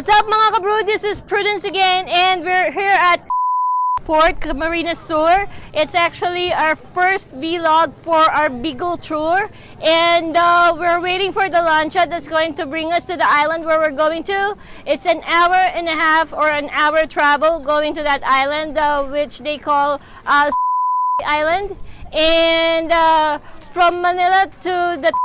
What's up mga kabro? This is Prudence again and we're here at Port Camarines Sur. It's actually our first vlog for our Bicol tour and we're waiting for the lancha that's going to bring us to the island where we're going to. It's an hour and a half or an hour travel going to that island which they call Island, and from Manila to the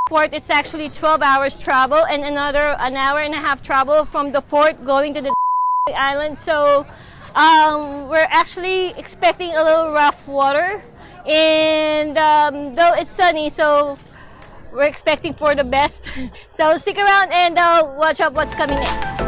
port it's actually 12 hours travel and an hour and a half travel from the port going to the island. So we're actually expecting a little rough water, and though it's sunny, so we're expecting for the best. So stick around and watch out what's coming next.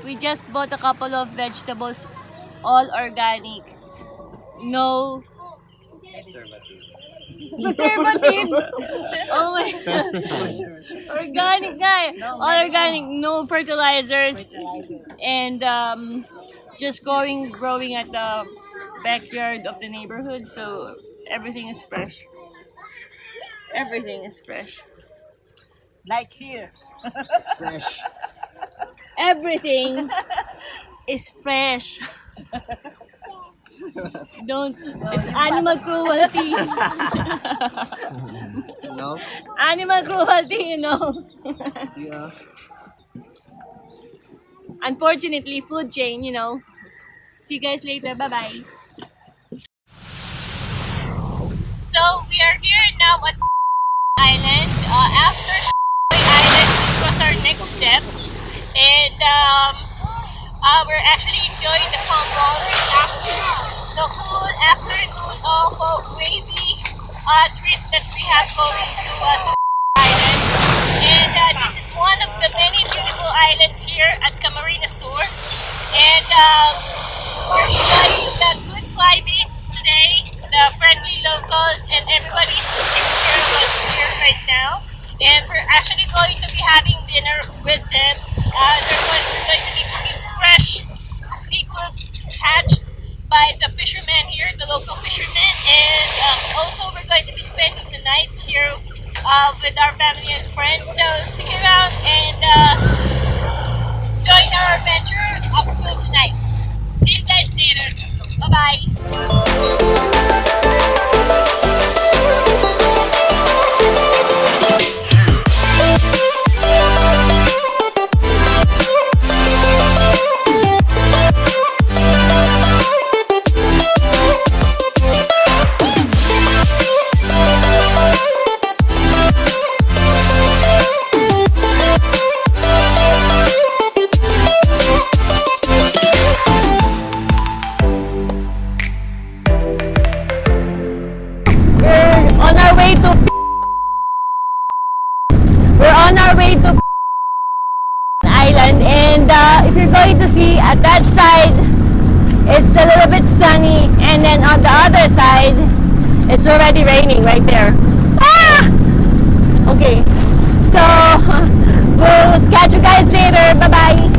We just bought a couple of vegetables, all organic, no preservatives. Oh my Pesticides. Organic guy, all organic, no fertilizers, and just growing at the backyard of the neighborhood. So everything is fresh. Everything is fresh. Like here. Fresh. Everything is fresh. Don't. It's animal cruelty. No? Animal cruelty, you know. Yeah. Unfortunately, food chain, you know. See you guys later. Bye-bye. So, we are here now at Island. After Island, this was our next step. And we're actually enjoying the calm waters after the whole afternoon of a wavy trip that we have going to Island. And this is one of the many beautiful islands here at Camarines Sur. And we're enjoying the good climate today, the friendly locals, and everybody is taking care of us here right now. And we're actually going to be having dinner with them. We're going to be cooking fresh seafood hatched by the fishermen here, the local fishermen. And also we're going to be spending the night here with our family and friends. So stick around and join our adventure up to tonight. See you guys later. Bye-bye. We're on our way to Island, and if you're going to see at that side, it's a little bit sunny, and then on the other side, it's already raining right there. Ah! Okay, so we'll catch you guys later. Bye bye.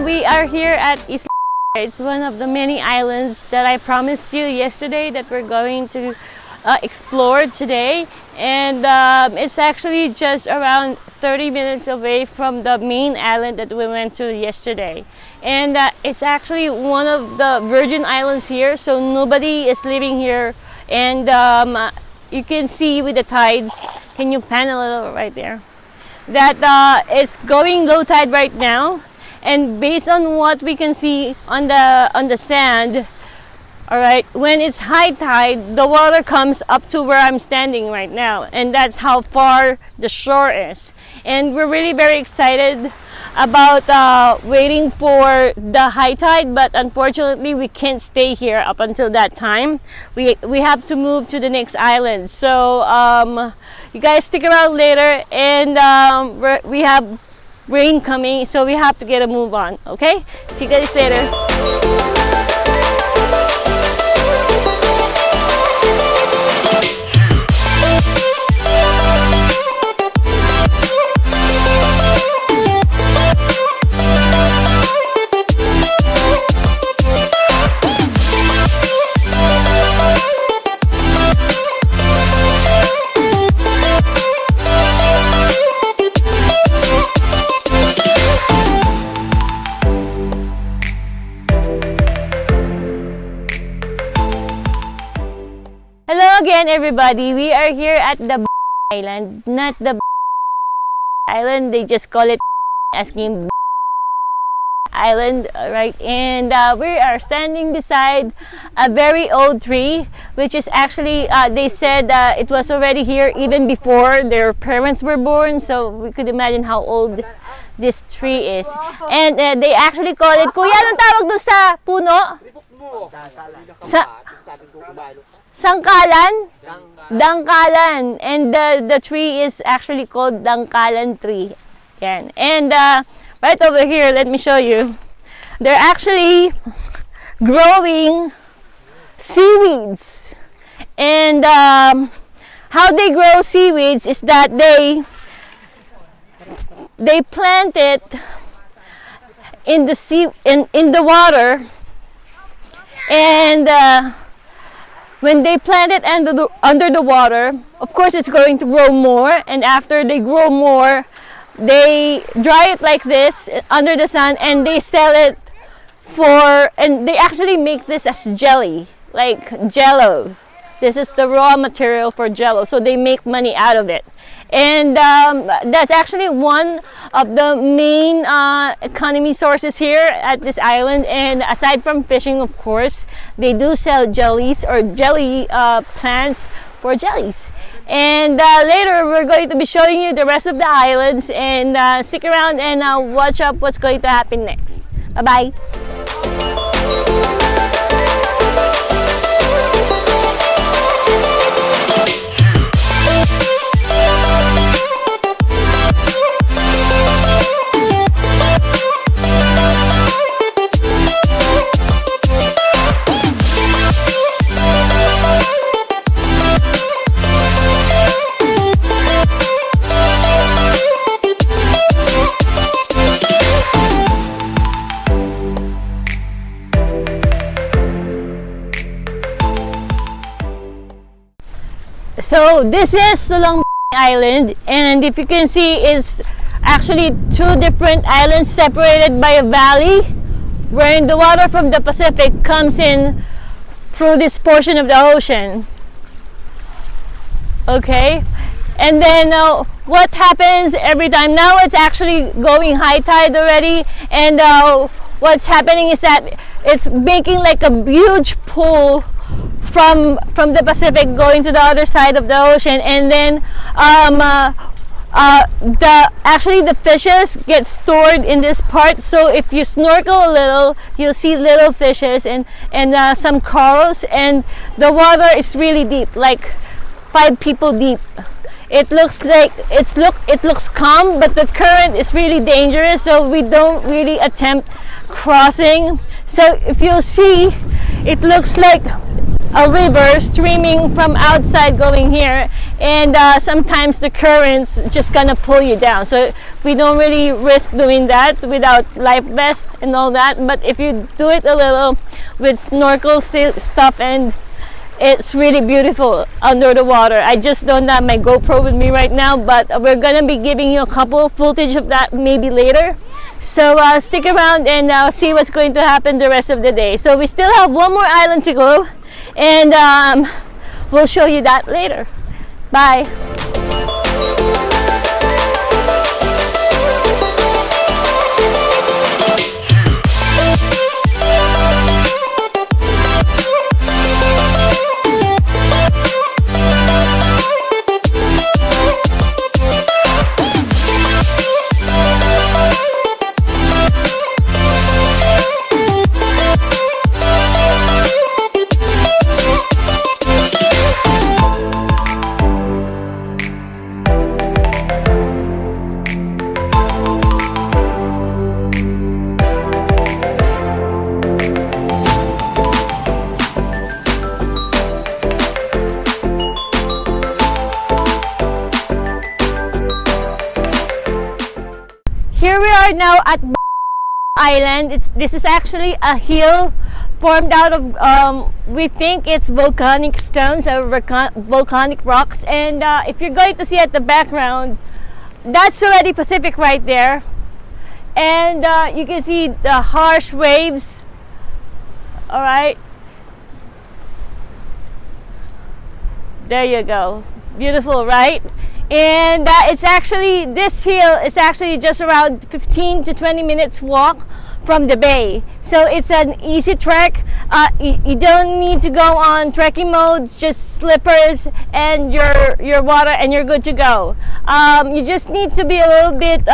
We are here at Isla. It's one of the many islands that I promised you yesterday that we're going to explore today, and it's actually just around 30 minutes away from the main island that we went to yesterday. And it's actually one of the Virgin Islands here, so nobody is living here. And you can see with the tides, can you pan a little right there, that it's going low tide right now. And based on what we can see on the sand, all right, when it's high tide, the water comes up to where I'm standing right now, and that's how far the shore is. And we're really very excited about waiting for the high tide, but unfortunately we can't stay here up until that time. We have to move to the next island. So you guys stick around later, and we have rain coming, so we have to get a move on. Okay, see you guys later. Hello again, everybody. We are here at the island, not the island. They just call it asking island, right? And we are standing beside a very old tree, which is actually they said it was already here even before their parents were born. So we could imagine how old this tree is. And they actually call it, Kuya, anong tawag doon sa puno? Sangkalan? Dangkalan. And the tree is actually called Dangkalan tree. Yan. And right over here, let me show you. They're actually growing seaweeds. And how they grow seaweeds is that they plant it in the in the water, and when they plant it under the water, of course it's going to grow more, and after they grow more, they dry it like this under the sun, and they sell it and they actually make this as jelly, like jello. This is the raw material for jello, so they make money out of it. And that's actually one of the main economy sources here at this island. And aside from fishing, of course, they do sell jellies or jelly plants for jellies. And later we're going to be showing you the rest of the islands, and stick around and watch up what's going to happen next. Bye bye. So this is Sulong Island, and if you can see, it's actually two different islands separated by a valley, wherein the water from the Pacific comes in through this portion of the ocean. Okay, and then what happens every time? Now it's actually going high tide already, and what's happening is that it's making like a huge pool from the Pacific going to the other side of the ocean, and then the fishes get stored in this part. So if you snorkel a little, you'll see little fishes and some corals, and the water is really deep, like 5 people deep. It looks like it looks calm, but the current is really dangerous, so we don't really attempt crossing. So if you'll see, it looks like a river streaming from outside going here, and sometimes the current's just gonna pull you down, so we don't really risk doing that without life vest and all that. But if you do it a little with snorkel stuff, and it's really beautiful under the water. I just don't have my GoPro with me right now, but we're gonna be giving you a couple of footage of that maybe later. So stick around and see what's going to happen the rest of the day. So we still have one more island to go, and we'll show you that later. Bye. Here we are now at Island. This is actually a hill formed out of we think it's volcanic stones or volcanic rocks, and if you're going to see at the background, that's already Pacific right there, and you can see the harsh waves. All right, there you go. Beautiful, right? And it's actually, this hill is actually just around 15 to 20 minutes walk from the bay, so it's an easy trek. You don't need to go on trekking modes, just slippers and your water, and you're good to go. You just need to be a little bit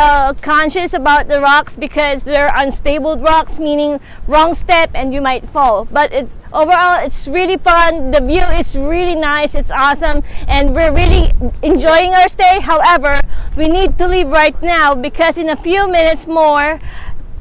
conscious about the rocks, because they're unstable rocks, meaning wrong step and you might fall. But overall, it's really fun. The view is really nice. It's awesome, and we're really enjoying our stay. However, we need to leave right now, because in a few minutes more,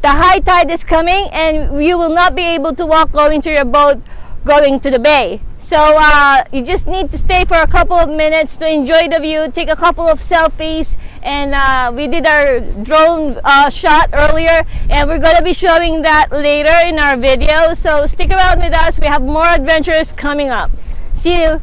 the high tide is coming, and you will not be able to walk going to your boat going to the bay. So you just need to stay for a couple of minutes to enjoy the view, take a couple of selfies, and we did our drone shot earlier, and we're going to be showing that later in our video. So stick around with us, we have more adventures coming up. See you!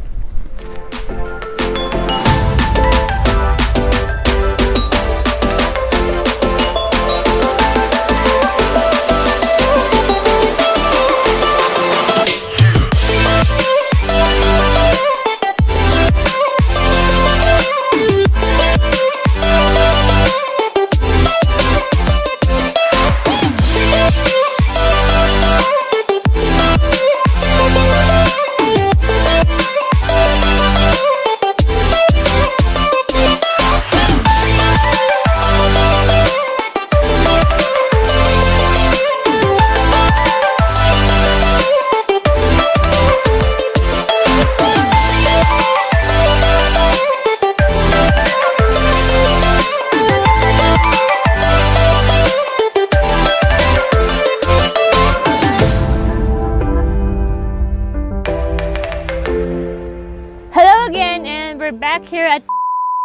Back here at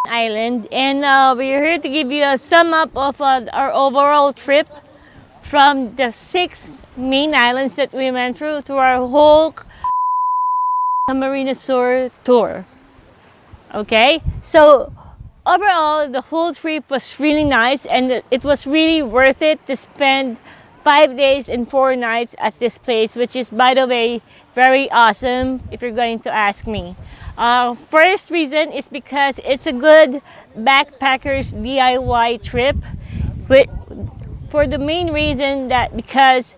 Island, and we're here to give you a sum up of our overall trip from the 6 main islands that we went through to our whole Camarines Sur tour. Okay, so overall the whole trip was really nice, and it was really worth it to spend 5 days and 4 nights at this place, which is, by the way, very awesome if you're going to ask me. First reason is because it's a good backpackers DIY trip, for the main reason that because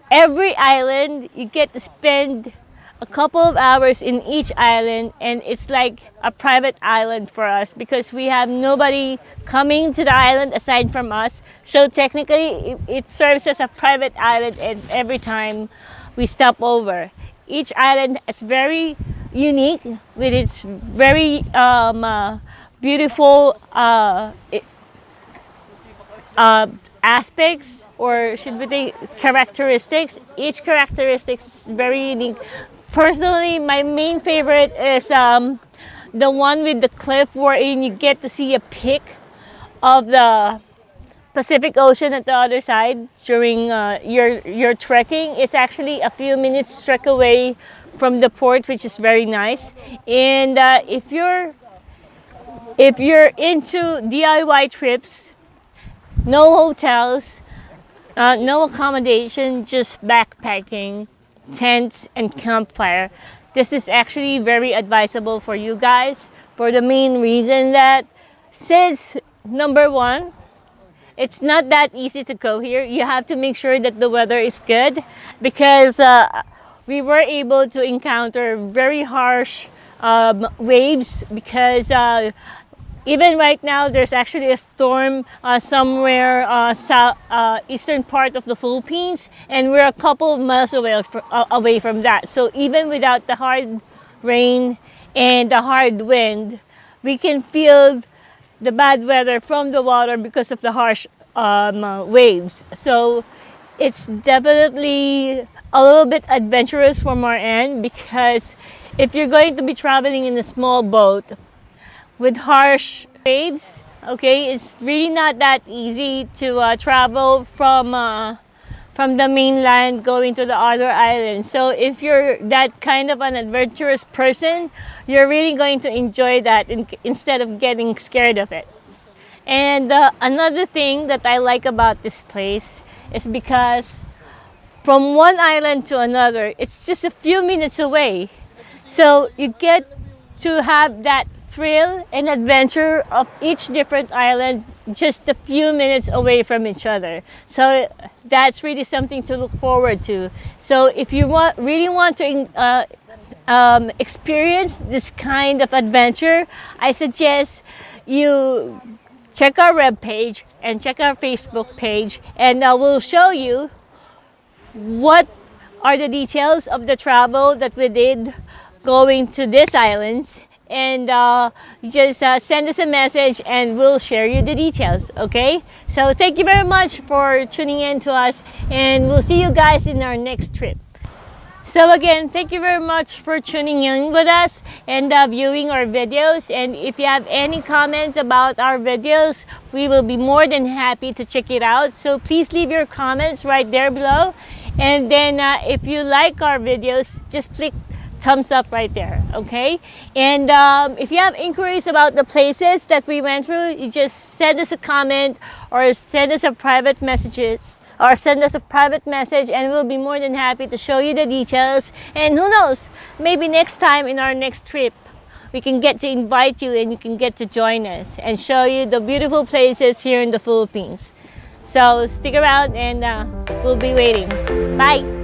every island you get to spend a couple of hours in each island, and it's like a private island for us because we have nobody coming to the island aside from us. So technically it serves as a private island, and every time we stop over, each island is very unique with its very beautiful aspects, or should we say characteristics. Each characteristic is very unique. Personally, my main favorite is the one with the cliff wherein you get to see a peak of the Pacific Ocean at the other side during your trekking. It's actually a few minutes trek away from the port, which is very nice. And if you're into DIY trips, no hotels, no accommodation, just backpacking, tents and campfire, this is actually very advisable for you guys, for the main reason that, since number one, it's not that easy to go here. You have to make sure that the weather is good, because we were able to encounter very harsh waves, because even right now there's actually a storm somewhere eastern part of the Philippines, and we're a couple of miles away from that. So even without the hard rain and the hard wind, we can feel the bad weather from the water because of the harsh waves. So it's definitely a little bit adventurous from our end, because if you're going to be traveling in a small boat with harsh waves, okay, it's really not that easy to travel from the mainland going to the other islands. So if you're that kind of an adventurous person, you're really going to enjoy that instead of getting scared of it. And another thing that I like about this place is because from one island to another, it's just a few minutes away. So you get to have that thrill and adventure of each different island just a few minutes away from each other. So that's really something to look forward to. So if you really want to experience this kind of adventure, I suggest you check our web page and check our Facebook page, and I will show you what are the details of the travel that we did going to these islands. And just send us a message and we'll share you the details, okay? So thank you very much for tuning in to us, and we'll see you guys in our next trip. So again, thank you very much for tuning in with us and viewing our videos. And if you have any comments about our videos, we will be more than happy to check it out. So please leave your comments right there below. And then if you like our videos, just click thumbs up right there, okay? And if you have inquiries about the places that we went through, you just send us a comment or send us a private messages. Or send us a private message and we'll be more than happy to show you the details. And who knows, maybe next time in our next trip, we can get to invite you and you can get to join us and show you the beautiful places here in the Philippines. So stick around and we'll be waiting. Bye!